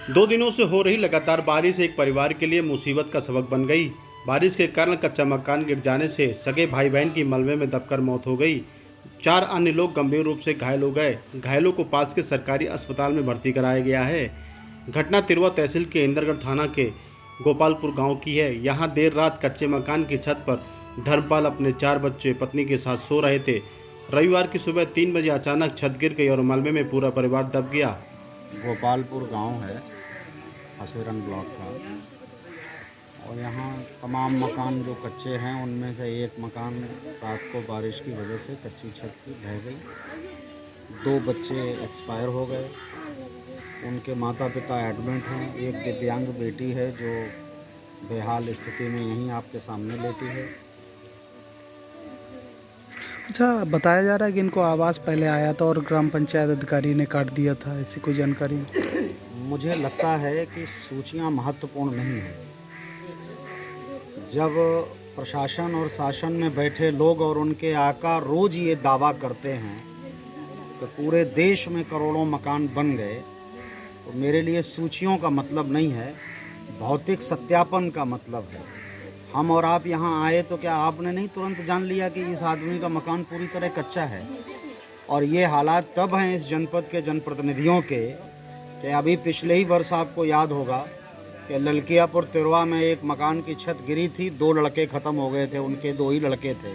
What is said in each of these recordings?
2 दिनों से हो रही लगातार बारिश एक परिवार के लिए मुसीबत का सबक बन गई। बारिश के कारण कच्चा मकान गिर जाने से सगे भाई बहन की मलबे में दबकर मौत हो गई। 4 अन्य लोग गंभीर रूप से घायल हो गए। घायलों को पास के सरकारी अस्पताल में भर्ती कराया गया है। घटना तिरवा तहसील के इंदरगढ़ थाना के गोपालपुर गांव की है। यहां देर रात कच्चे मकान की छत पर धर्मपाल अपने 4 बच्चे पत्नी के साथ सो रहे थे। रविवार की सुबह 3 बजे अचानक छत गिर गई और मलबे में पूरा परिवार दब गया। गोपालपुर गांव है हसेरन ब्लॉक का, और यहाँ तमाम मकान जो कच्चे हैं उनमें से एक मकान रात को बारिश की वजह से कच्ची छत की ढह गई। 2 बच्चे एक्सपायर हो गए, उनके माता पिता एडमिट हैं। एक दिव्यांग बेटी है जो बेहाल स्थिति में यहीं आपके सामने लेटी है। अच्छा, बताया जा रहा है कि इनको आवाज़ पहले आया था और ग्राम पंचायत अधिकारी ने काट दिया था, ऐसी कोई जानकारी? मुझे लगता है कि सूचियां महत्वपूर्ण नहीं है। जब प्रशासन और शासन में बैठे लोग और उनके आका रोज ये दावा करते हैं कि पूरे देश में करोड़ों मकान बन गए, तो मेरे लिए सूचियों का मतलब नहीं है, भौतिक सत्यापन का मतलब है। हम और आप यहाँ आए तो क्या आपने नहीं तुरंत जान लिया कि इस आदमी का मकान पूरी तरह कच्चा है? और ये हालात तब हैं इस जनपद के जनप्रतिनिधियों के कि अभी पिछले ही वर्ष आपको याद होगा कि ललकियापुर तिरवा में एक मकान की छत गिरी थी, 2 लड़के ख़त्म हो गए थे, उनके 2 ही लड़के थे।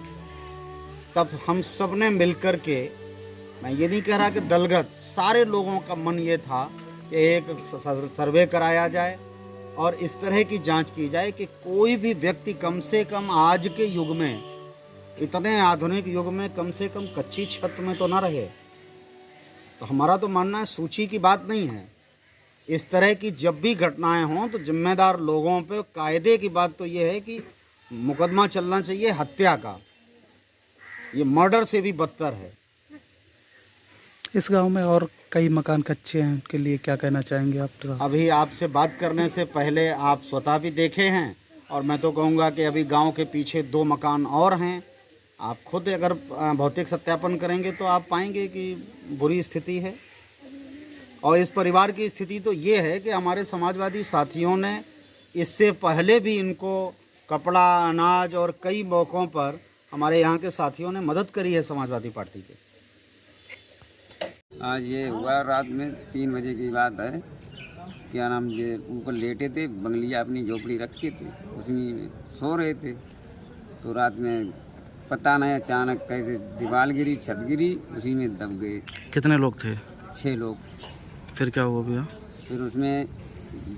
तब हम सब ने मिलकर के, मैं ये नहीं कह रहा कि दलगत, सारे लोगों का मन ये था कि एक सर्वे कराया जाए और इस तरह की जांच की जाए कि कोई भी व्यक्ति कम से कम आज के युग में, इतने आधुनिक युग में, कम से कम कच्ची छत में तो ना रहे। तो हमारा तो मानना है सूची की बात नहीं है, इस तरह की जब भी घटनाएं हों तो जिम्मेदार लोगों पे कायदे की बात तो ये है कि मुकदमा चलना चाहिए हत्या का। ये मर्डर से भी बदतर है। इस गांव में और कई मकान कच्चे हैं, उनके लिए क्या कहना चाहेंगे आप? अभी आपसे बात करने से पहले आप स्वतः भी देखे हैं, और मैं तो कहूँगा कि अभी गांव के पीछे 2 मकान और हैं। आप खुद अगर भौतिक सत्यापन करेंगे तो आप पाएंगे कि बुरी स्थिति है। और इस परिवार की स्थिति तो ये है कि हमारे समाजवादी साथियों ने इससे पहले भी इनको कपड़ा, अनाज और कई मौक़ों पर हमारे यहाँ के साथियों ने मदद करी है समाजवादी पार्टी के। आज ये हुआ रात में 3 बजे की बात है। क्या नाम, ये ऊपर लेटे थे, बंगलिया अपनी झोपड़ी रखे थे, उसमें सो रहे थे। तो रात में पता नहीं अचानक कैसे दीवार गिरी, छत गिरी, उसी में दब गए। कितने लोग थे? 6 लोग। फिर क्या हुआ भैया? फिर उसमें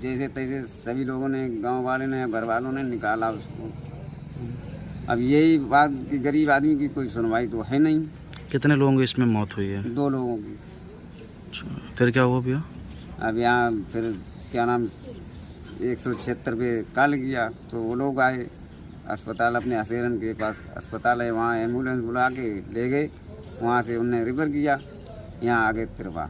जैसे तैसे सभी लोगों ने, गांव वाले ने, घर वालों ने निकाला उसको। अब यही बात कि गरीब आदमी की कोई सुनवाई तो है नहीं। कितने लोगों की इसमें मौत हुई है? 2 लोगों की। फिर क्या हुआ भैया? अब यहाँ फिर क्या नाम 176 पे कॉल किया तो वो लोग आए अस्पताल, अपने हसेरन के पास अस्पताल है, वहाँ एम्बुलेंस बुला के ले गए। वहाँ से उन्हें रिफर किया, यहाँ आ गए तिरवा।